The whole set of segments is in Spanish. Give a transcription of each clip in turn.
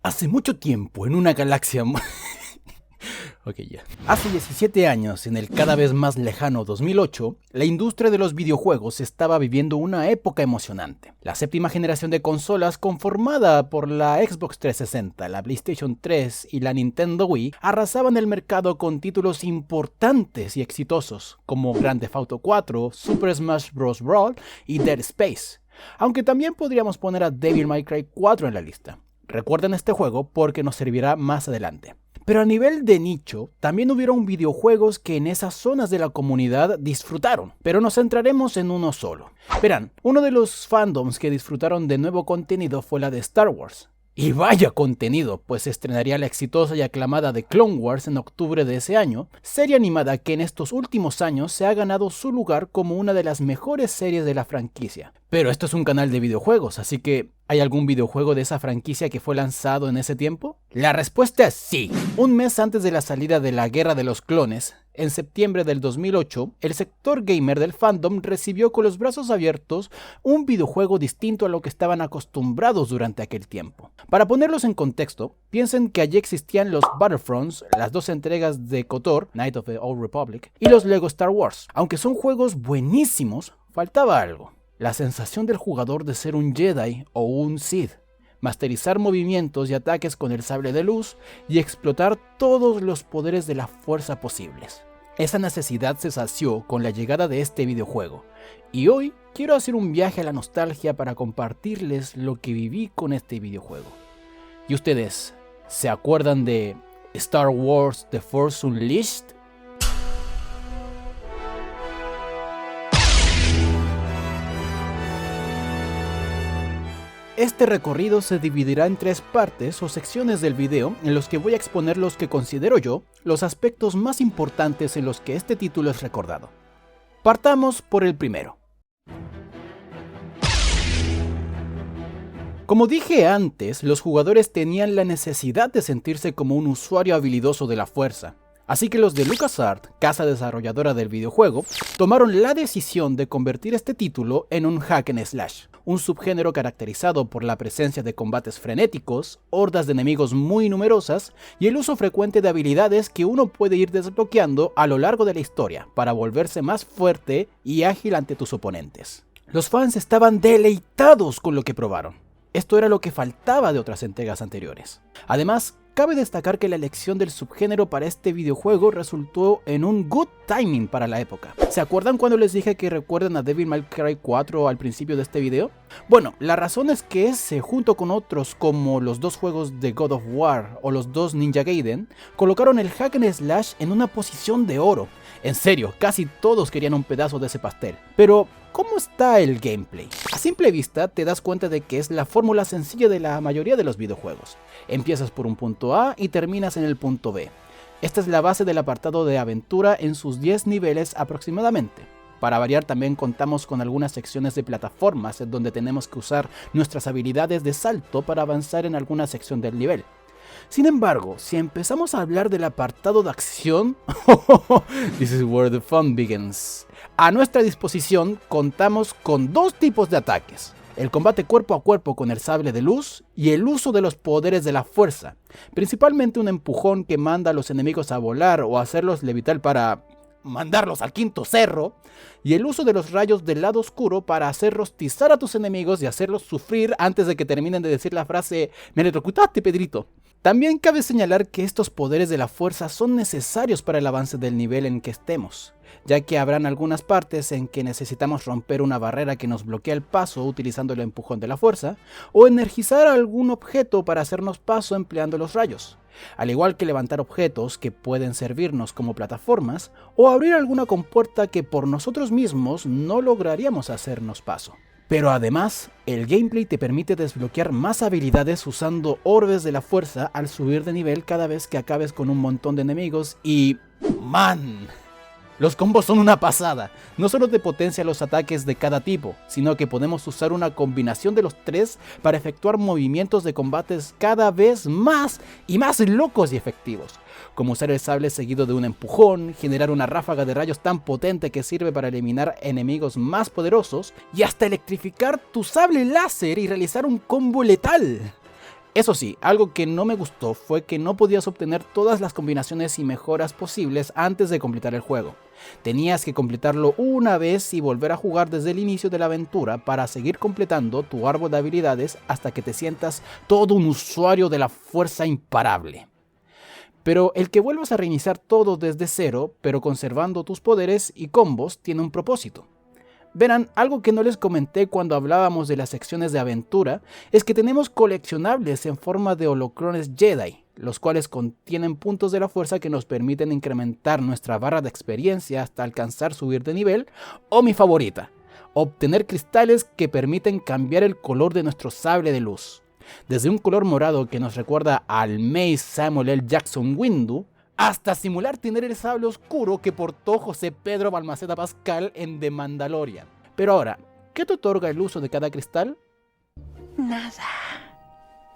Hace mucho tiempo, en una galaxia... Ok, ya. Hace 17 años, en el cada vez más lejano 2008, la industria de los videojuegos estaba viviendo una época emocionante. La séptima generación de consolas, conformada por la Xbox 360, la PlayStation 3 y la Nintendo Wii, arrasaban el mercado con títulos importantes y exitosos, como Grand Theft Auto 4, Super Smash Bros. Brawl y Dead Space. Aunque también podríamos poner a Devil May Cry 4 en la lista. Recuerden este juego porque nos servirá más adelante. Pero a nivel de nicho, también hubieron videojuegos que en esas zonas de la comunidad disfrutaron, pero nos centraremos en uno solo. Verán, uno de los fandoms que disfrutaron de nuevo contenido fue la de Star Wars. Y vaya contenido, pues se estrenaría la exitosa y aclamada The Clone Wars en octubre de ese año, serie animada que en estos últimos años se ha ganado su lugar como una de las mejores series de la franquicia. Pero esto es un canal de videojuegos, así que ¿hay algún videojuego de esa franquicia que fue lanzado en ese tiempo? La respuesta es sí. Un mes antes de la salida de la Guerra de los Clones, en septiembre del 2008, el sector gamer del fandom recibió con los brazos abiertos un videojuego distinto a lo que estaban acostumbrados durante aquel tiempo. Para ponerlos en contexto, piensen que allí existían los Battlefronts, las dos entregas de KOTOR, Knights of the Old Republic, y los Lego Star Wars. Aunque son juegos buenísimos, faltaba algo. La sensación del jugador de ser un Jedi o un Sith, masterizar movimientos y ataques con el sable de luz y explotar todos los poderes de la fuerza posibles. Esa necesidad se sació con la llegada de este videojuego, y hoy quiero hacer un viaje a la nostalgia para compartirles lo que viví con este videojuego. ¿Y ustedes se acuerdan de Star Wars The Force Unleashed? Este recorrido se dividirá en 3 partes o secciones del video en los que voy a exponer los que considero yo los aspectos más importantes en los que este título es recordado. Partamos por el primero. Como dije antes, los jugadores tenían la necesidad de sentirse como un usuario habilidoso de la fuerza. Así que los de LucasArts, casa desarrolladora del videojuego, tomaron la decisión de convertir este título en un hack and slash, un subgénero caracterizado por la presencia de combates frenéticos, hordas de enemigos muy numerosas y el uso frecuente de habilidades que uno puede ir desbloqueando a lo largo de la historia para volverse más fuerte y ágil ante tus oponentes. Los fans estaban deleitados con lo que probaron. Esto era lo que faltaba de otras entregas anteriores. Además, cabe destacar que la elección del subgénero para este videojuego resultó en un good timing para la época. ¿Se acuerdan cuando les dije que recuerden a Devil May Cry 4 al principio de este video? Bueno, la razón es que ese, junto con otros como los 2 juegos de God of War o los 2 Ninja Gaiden, colocaron el hack and slash en una posición de oro. En serio, casi todos querían un pedazo de ese pastel. Pero, ¿cómo está el gameplay? A simple vista te das cuenta de que es la fórmula sencilla de la mayoría de los videojuegos. Empiezas por un punto A y terminas en el punto B. Esta es la base del apartado de aventura en sus 10 niveles aproximadamente. Para variar también contamos con algunas secciones de plataformas en donde tenemos que usar nuestras habilidades de salto para avanzar en alguna sección del nivel. Sin embargo, si empezamos a hablar del apartado de acción, this is where the fun begins. A nuestra disposición contamos con 2 tipos de ataques: el combate cuerpo a cuerpo con el sable de luz y el uso de los poderes de la fuerza, principalmente un empujón que manda a los enemigos a volar o hacerlos levitar para mandarlos al quinto cerro, y el uso de los rayos del lado oscuro para hacer rostizar a tus enemigos y hacerlos sufrir antes de que terminen de decir la frase "me electrocutaste, Pedrito". También cabe señalar que estos poderes de la fuerza son necesarios para el avance del nivel en que estemos, ya que habrán algunas partes en que necesitamos romper una barrera que nos bloquea el paso utilizando el empujón de la fuerza, o energizar algún objeto para hacernos paso empleando los rayos, al igual que levantar objetos que pueden servirnos como plataformas, o abrir alguna compuerta que por nosotros mismos no lograríamos hacernos paso. Pero además, el gameplay te permite desbloquear más habilidades usando orbes de la fuerza al subir de nivel cada vez que acabes con un montón de enemigos y... ¡man! Los combos son una pasada. No solo te potencia los ataques de cada tipo, sino que podemos usar una combinación de los 3 para efectuar movimientos de combates cada vez más y más locos y efectivos, como usar el sable seguido de un empujón, generar una ráfaga de rayos tan potente que sirve para eliminar enemigos más poderosos, y hasta electrificar tu sable láser y realizar un combo letal. Eso sí, algo que no me gustó fue que no podías obtener todas las combinaciones y mejoras posibles antes de completar el juego. Tenías que completarlo una vez y volver a jugar desde el inicio de la aventura para seguir completando tu árbol de habilidades hasta que te sientas todo un usuario de la fuerza imparable. Pero el que vuelvas a reiniciar todo desde cero, pero conservando tus poderes y combos, tiene un propósito. Verán, algo que no les comenté cuando hablábamos de las secciones de aventura es que tenemos coleccionables en forma de holocrones Jedi, los cuales contienen puntos de la fuerza que nos permiten incrementar nuestra barra de experiencia hasta alcanzar subir de nivel, o mi favorita, obtener cristales que permiten cambiar el color de nuestro sable de luz. Desde un color morado que nos recuerda al Mace Samuel L. Jackson Windu, hasta simular tener el sable oscuro que portó José Pedro Balmaceda Pascal en The Mandalorian. Pero ahora, ¿qué te otorga el uso de cada cristal? Nada.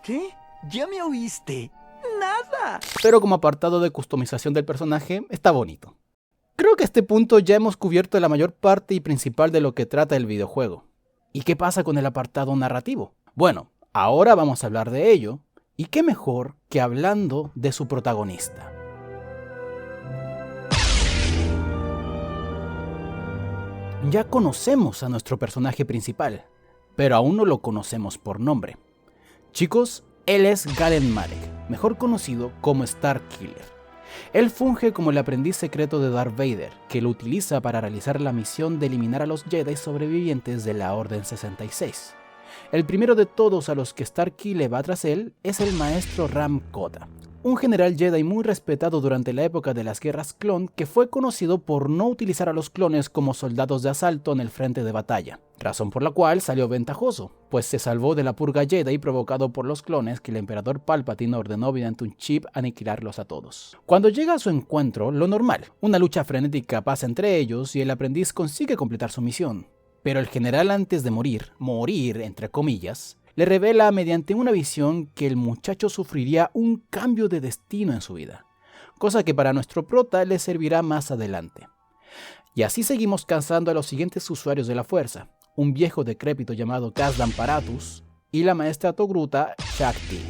¿Qué? ¿Ya me oíste? ¡Nada! Pero como apartado de customización del personaje, está bonito. Creo que a este punto ya hemos cubierto la mayor parte y principal de lo que trata el videojuego. ¿Y qué pasa con el apartado narrativo? Bueno, ahora vamos a hablar de ello, y qué mejor que hablando de su protagonista. Ya conocemos a nuestro personaje principal, pero aún no lo conocemos por nombre. Chicos, él es Galen Marek, mejor conocido como Starkiller. Él funge como el aprendiz secreto de Darth Vader, que lo utiliza para realizar la misión de eliminar a los Jedi sobrevivientes de la Orden 66. El primero de todos a los que Starkiller va tras él es el maestro Ram Kota, un general Jedi muy respetado durante la época de las guerras clon que fue conocido por no utilizar a los clones como soldados de asalto en el frente de batalla, razón por la cual salió ventajoso, pues se salvó de la purga Jedi provocado por los clones que el emperador Palpatine ordenó mediante un chip aniquilarlos a todos. Cuando llega a su encuentro, lo normal, una lucha frenética pasa entre ellos y el aprendiz consigue completar su misión, pero el general antes de morir entre comillas, le revela mediante una visión que el muchacho sufriría un cambio de destino en su vida, cosa que para nuestro prota le servirá más adelante. Y así seguimos cazando a los siguientes usuarios de la fuerza, un viejo decrépito llamado Kazdan Paratus y la maestra Togruta Shakti.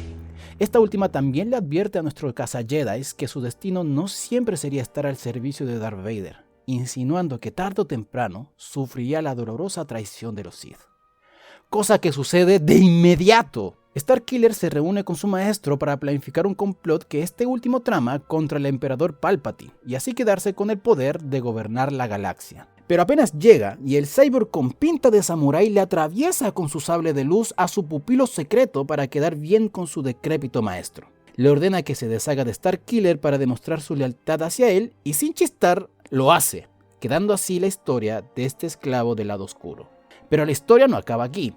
Esta última también le advierte a nuestro caza-Jedis que su destino no siempre sería estar al servicio de Darth Vader, insinuando que tarde o temprano sufriría la dolorosa traición de los Sith. Cosa que sucede de inmediato. Starkiller se reúne con su maestro para planificar un complot que este último trama contra el emperador Palpatine y así quedarse con el poder de gobernar la galaxia. Pero apenas llega y el cyborg con pinta de samurái le atraviesa con su sable de luz a su pupilo secreto para quedar bien con su decrépito maestro. Le ordena que se deshaga de Starkiller para demostrar su lealtad hacia él y sin chistar lo hace, quedando así la historia de este esclavo del lado oscuro. Pero la historia no acaba aquí.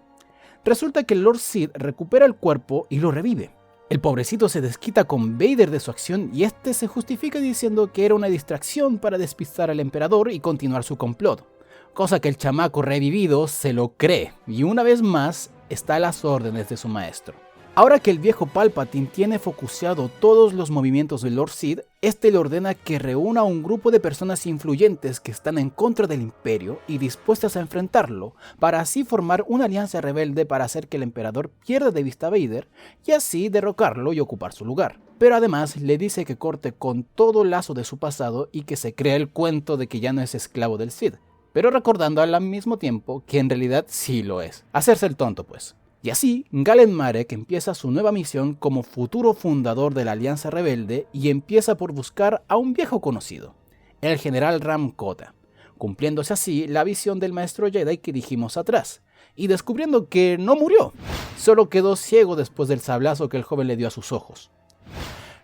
Resulta que el Lord Sith recupera el cuerpo y lo revive. El pobrecito se desquita con Vader de su acción y este se justifica diciendo que era una distracción para despistar al emperador y continuar su complot. Cosa que el chamaco revivido se lo cree y una vez más está a las órdenes de su maestro. Ahora que el viejo Palpatine tiene focuseado todos los movimientos del Lord Sith, este le ordena que reúna a un grupo de personas influyentes que están en contra del Imperio y dispuestas a enfrentarlo, para así formar una alianza rebelde para hacer que el emperador pierda de vista a Vader y así derrocarlo y ocupar su lugar. Pero además le dice que corte con todo lazo de su pasado y que se crea el cuento de que ya no es esclavo del Sith, pero recordando al mismo tiempo que en realidad sí lo es. Hacerse el tonto pues. Y así, Galen Marek empieza su nueva misión como futuro fundador de la Alianza Rebelde y empieza por buscar a un viejo conocido, el general Ram Kota, cumpliéndose así la visión del maestro Jedi que dijimos atrás, y descubriendo que no murió, solo quedó ciego después del sablazo que el joven le dio a sus ojos.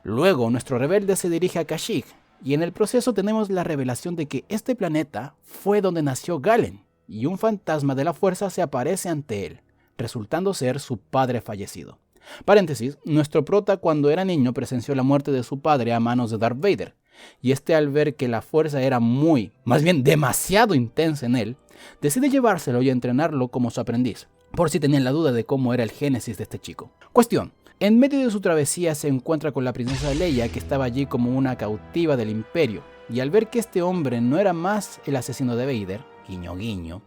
Luego, nuestro rebelde se dirige a Kashyyyk, y en el proceso tenemos la revelación de que este planeta fue donde nació Galen, y un fantasma de la fuerza se aparece ante él, resultando ser su padre fallecido. Paréntesis, nuestro prota cuando era niño presenció la muerte de su padre a manos de Darth Vader, y este al ver que la fuerza era más bien demasiado intensa en él, decide llevárselo y entrenarlo como su aprendiz, por si tenían la duda de cómo era el génesis de este chico. Cuestión, en medio de su travesía se encuentra con la princesa Leia que estaba allí como una cautiva del Imperio, y al ver que este hombre no era más el asesino de Vader, guiño guiño,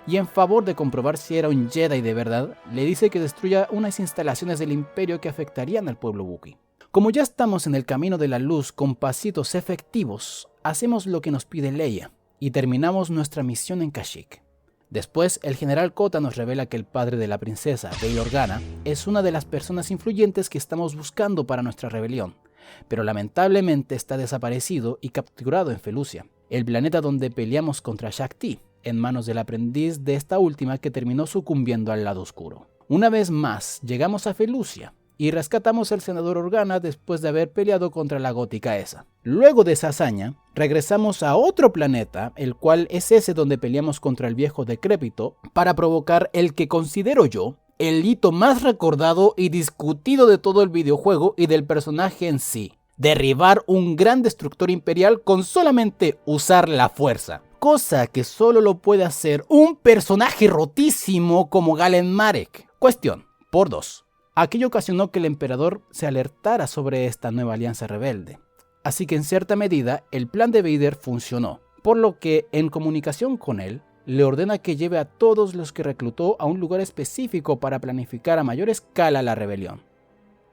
y en favor de comprobar si era un Jedi de verdad, le dice que destruya unas instalaciones del Imperio que afectarían al pueblo Wookiee. Como ya estamos en el camino de la luz con pasitos efectivos, hacemos lo que nos pide Leia y terminamos nuestra misión en Kashyyyk. Después, el general Kota nos revela que el padre de la princesa, Bail Organa, es una de las personas influyentes que estamos buscando para nuestra rebelión, pero lamentablemente está desaparecido y capturado en Felucia, el planeta donde peleamos contra Shaak Ti, en manos del aprendiz de esta última que terminó sucumbiendo al lado oscuro. Una vez más, llegamos a Felucia y rescatamos al senador Organa después de haber peleado contra la gótica esa. Luego de esa hazaña, regresamos a otro planeta, el cual es ese donde peleamos contra el viejo decrépito, para provocar el que considero yo el hito más recordado y discutido de todo el videojuego y del personaje en sí: derribar un gran destructor imperial con solamente usar la fuerza. Cosa que solo lo puede hacer un personaje rotísimo como Galen Marek. Cuestión, por 2. Aquello ocasionó que el emperador se alertara sobre esta nueva alianza rebelde. Así que en cierta medida el plan de Vader funcionó, por lo que en comunicación con él, le ordena que lleve a todos los que reclutó a un lugar específico para planificar a mayor escala la rebelión.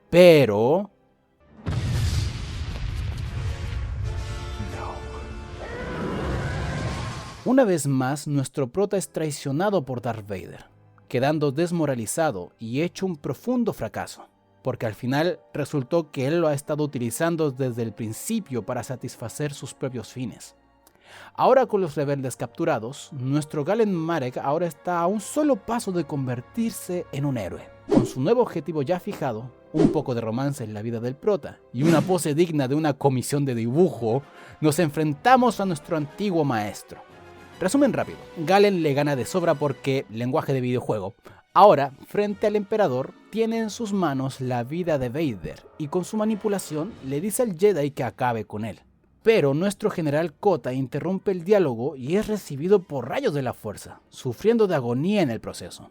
Pero... una vez más, nuestro prota es traicionado por Darth Vader, quedando desmoralizado y hecho un profundo fracaso, porque al final resultó que él lo ha estado utilizando desde el principio para satisfacer sus propios fines. Ahora con los rebeldes capturados, nuestro Galen Marek ahora está a un solo paso de convertirse en un héroe. Con su nuevo objetivo ya fijado, un poco de romance en la vida del prota y una pose digna de una comisión de dibujo, nos enfrentamos a nuestro antiguo maestro. Resumen rápido, Galen le gana de sobra porque, lenguaje de videojuego, ahora, frente al emperador, tiene en sus manos la vida de Vader y con su manipulación le dice al Jedi que acabe con él. Pero nuestro general Kota interrumpe el diálogo y es recibido por rayos de la fuerza, sufriendo de agonía en el proceso.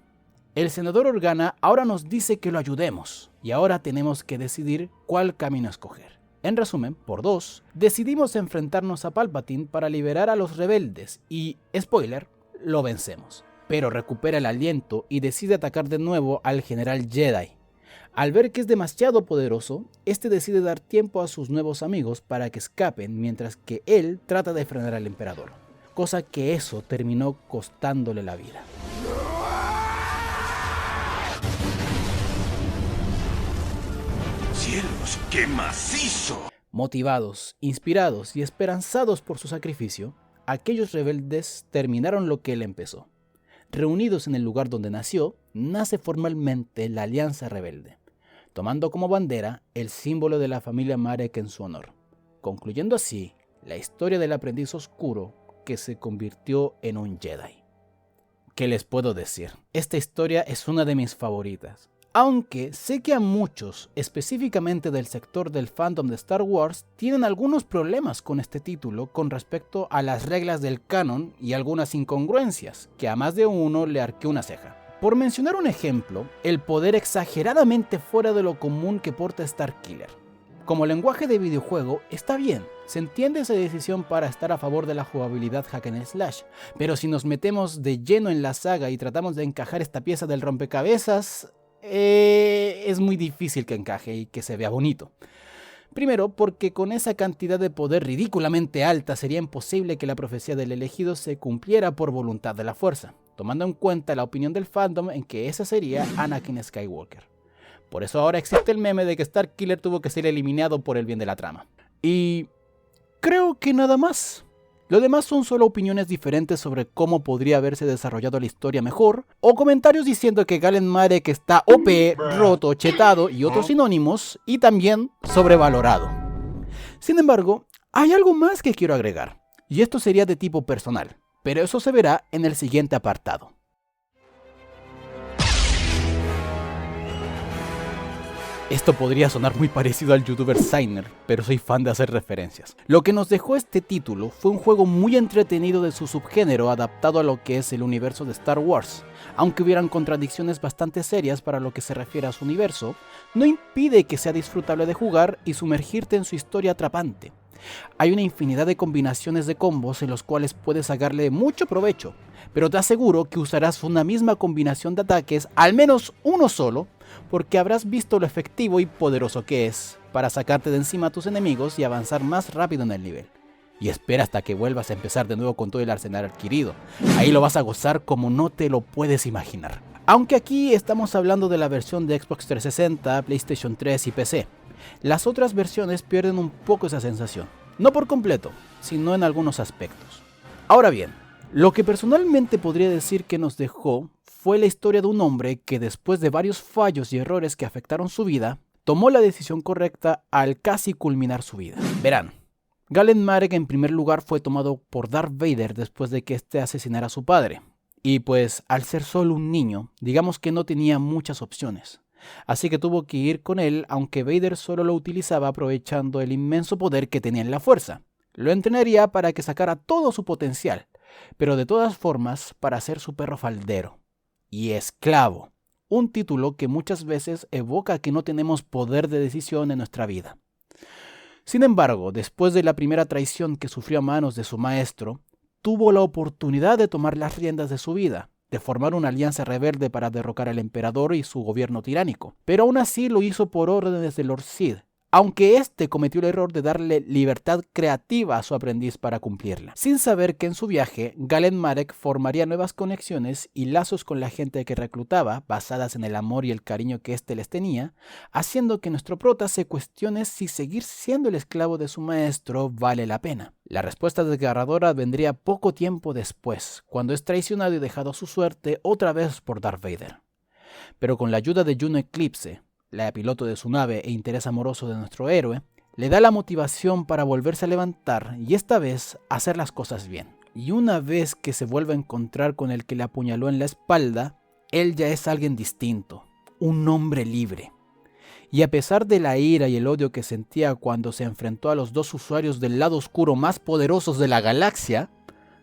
El senador Organa ahora nos dice que lo ayudemos y ahora tenemos que decidir cuál camino escoger. En resumen, por 2, decidimos enfrentarnos a Palpatine para liberar a los rebeldes y, spoiler, lo vencemos. Pero recupera el aliento y decide atacar de nuevo al general Jedi. Al ver que es demasiado poderoso, este decide dar tiempo a sus nuevos amigos para que escapen mientras que él trata de frenar al emperador. Cosa que eso terminó costándole la vida. ¡Cielos, qué macizo! Motivados, inspirados y esperanzados por su sacrificio, aquellos rebeldes terminaron lo que él empezó. Reunidos en el lugar donde nació, nace formalmente la Alianza Rebelde, tomando como bandera el símbolo de la familia Marek en su honor, concluyendo así la historia del aprendiz oscuro que se convirtió en un Jedi. ¿Qué les puedo decir? Esta historia es una de mis favoritas. Aunque sé que a muchos, específicamente del sector del fandom de Star Wars, tienen algunos problemas con este título con respecto a las reglas del canon y algunas incongruencias, que a más de uno le arqueó una ceja. Por mencionar un ejemplo, el poder exageradamente fuera de lo común que porta Starkiller. Como lenguaje de videojuego, está bien, se entiende esa decisión para estar a favor de la jugabilidad hack and slash, pero si nos metemos de lleno en la saga y tratamos de encajar esta pieza del rompecabezas, es muy difícil que encaje y que se vea bonito. Primero, porque con esa cantidad de poder ridículamente alta sería imposible que la profecía del elegido se cumpliera por voluntad de la fuerza, tomando en cuenta la opinión del fandom en que esa sería Anakin Skywalker. Por eso ahora existe el meme de que Starkiller tuvo que ser eliminado por el bien de la trama. Y creo que nada más. Lo demás son solo opiniones diferentes sobre cómo podría haberse desarrollado la historia mejor, o comentarios diciendo que Galen Marek está OP, roto, chetado y otros sinónimos, y también sobrevalorado. Sin embargo, hay algo más que quiero agregar, y esto sería de tipo personal, pero eso se verá en el siguiente apartado. Esto podría sonar muy parecido al youtuber Signer, pero soy fan de hacer referencias. Lo que nos dejó este título fue un juego muy entretenido de su subgénero adaptado a lo que es el universo de Star Wars. Aunque hubieran contradicciones bastante serias para lo que se refiere a su universo, no impide que sea disfrutable de jugar y sumergirte en su historia atrapante. Hay una infinidad de combinaciones de combos en los cuales puedes sacarle mucho provecho, pero te aseguro que usarás una misma combinación de ataques, al menos uno solo, porque habrás visto lo efectivo y poderoso que es para sacarte de encima a tus enemigos y avanzar más rápido en el nivel. Y espera hasta que vuelvas a empezar de nuevo con todo el arsenal adquirido. Ahí lo vas a gozar como no te lo puedes imaginar. Aunque aquí estamos hablando de la versión de Xbox 360, PlayStation 3 y PC. Las otras versiones pierden un poco esa sensación. No por completo, sino en algunos aspectos. Ahora bien, lo que personalmente podría decir que nos dejó fue la historia de un hombre que después de varios fallos y errores que afectaron su vida, tomó la decisión correcta al casi culminar su vida. Verán, Galen Marek en primer lugar fue tomado por Darth Vader después de que éste asesinara a su padre. Y pues al ser solo un niño, digamos que no tenía muchas opciones. Así que tuvo que ir con él, aunque Vader solo lo utilizaba aprovechando el inmenso poder que tenía en la fuerza. Lo entrenaría para que sacara todo su potencial, pero de todas formas para ser su perro faldero. Y esclavo, un título que muchas veces evoca que no tenemos poder de decisión en nuestra vida. Sin embargo, después de la primera traición que sufrió a manos de su maestro, tuvo la oportunidad de tomar las riendas de su vida, de formar una alianza rebelde para derrocar al emperador y su gobierno tiránico. Pero aún así lo hizo por órdenes de Lord Sid, aunque éste cometió el error de darle libertad creativa a su aprendiz para cumplirla. Sin saber que en su viaje, Galen Marek formaría nuevas conexiones y lazos con la gente que reclutaba, basadas en el amor y el cariño que éste les tenía, haciendo que nuestro prota se cuestione si seguir siendo el esclavo de su maestro vale la pena. La respuesta desgarradora vendría poco tiempo después, cuando es traicionado y dejado a su suerte otra vez por Darth Vader. Pero con la ayuda de Juno Eclipse, la piloto de su nave e interés amoroso de nuestro héroe, le da la motivación para volverse a levantar y esta vez hacer las cosas bien. Y una vez que se vuelve a encontrar con el que le apuñaló en la espalda, él ya es alguien distinto, un hombre libre. Y a pesar de la ira y el odio que sentía cuando se enfrentó a los dos usuarios del lado oscuro más poderosos de la galaxia,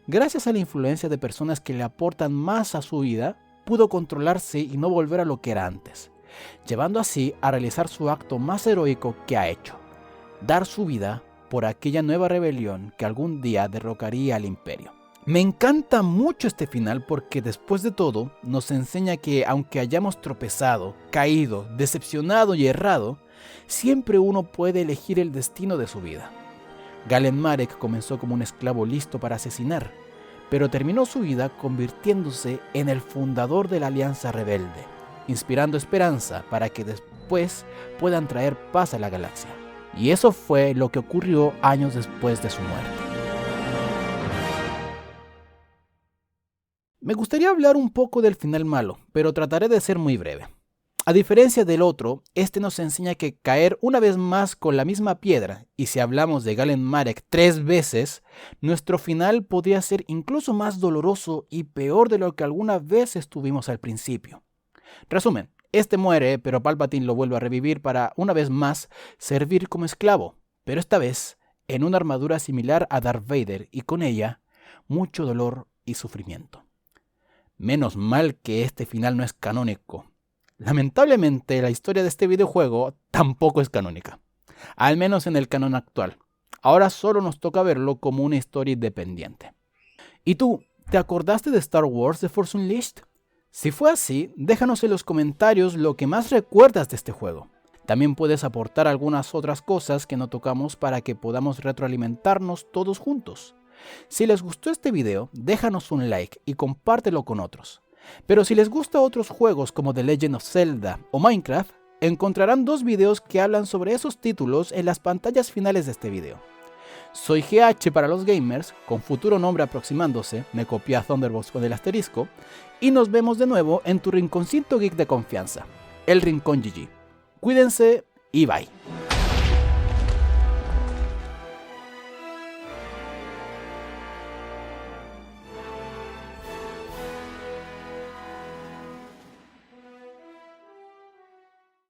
gracias a la influencia de personas que le aportan más a su vida, pudo controlarse y no volver a lo que era antes, llevando así a realizar su acto más heroico que ha hecho, dar su vida por aquella nueva rebelión que algún día derrocaría al imperio. Me encanta mucho este final porque después de todo nos enseña que aunque hayamos tropezado, caído, decepcionado y errado, siempre uno puede elegir el destino de su vida. Galen Marek comenzó como un esclavo listo para asesinar, pero terminó su vida convirtiéndose en el fundador de la Alianza Rebelde, inspirando esperanza para que después puedan traer paz a la galaxia. Y eso fue lo que ocurrió años después de su muerte. Me gustaría hablar un poco del final malo, pero trataré de ser muy breve. A diferencia del otro, este nos enseña que caer una vez más con la misma piedra, y si hablamos de Galen Marek 3 veces, nuestro final podría ser incluso más doloroso y peor de lo que alguna vez estuvimos al principio. Resumen, este muere, pero Palpatine lo vuelve a revivir para, una vez más, servir como esclavo, pero esta vez en una armadura similar a Darth Vader y con ella, mucho dolor y sufrimiento. Menos mal que este final no es canónico. Lamentablemente, la historia de este videojuego tampoco es canónica, al menos en el canon actual. Ahora solo nos toca verlo como una historia independiente. ¿Y tú, te acordaste de Star Wars The Force Unleashed? Si fue así, déjanos en los comentarios lo que más recuerdas de este juego. También puedes aportar algunas otras cosas que no tocamos para que podamos retroalimentarnos todos juntos. Si les gustó este video, déjanos un like y compártelo con otros. Pero si les gusta otros juegos como The Legend of Zelda o Minecraft, encontrarán 2 videos que hablan sobre esos títulos en las pantallas finales de este video. Soy GH para los gamers, con futuro nombre aproximándose, me copié a Thunderbolt con el asterisco, y nos vemos de nuevo en tu rinconcito geek de confianza, el Rincón GG. Cuídense y bye.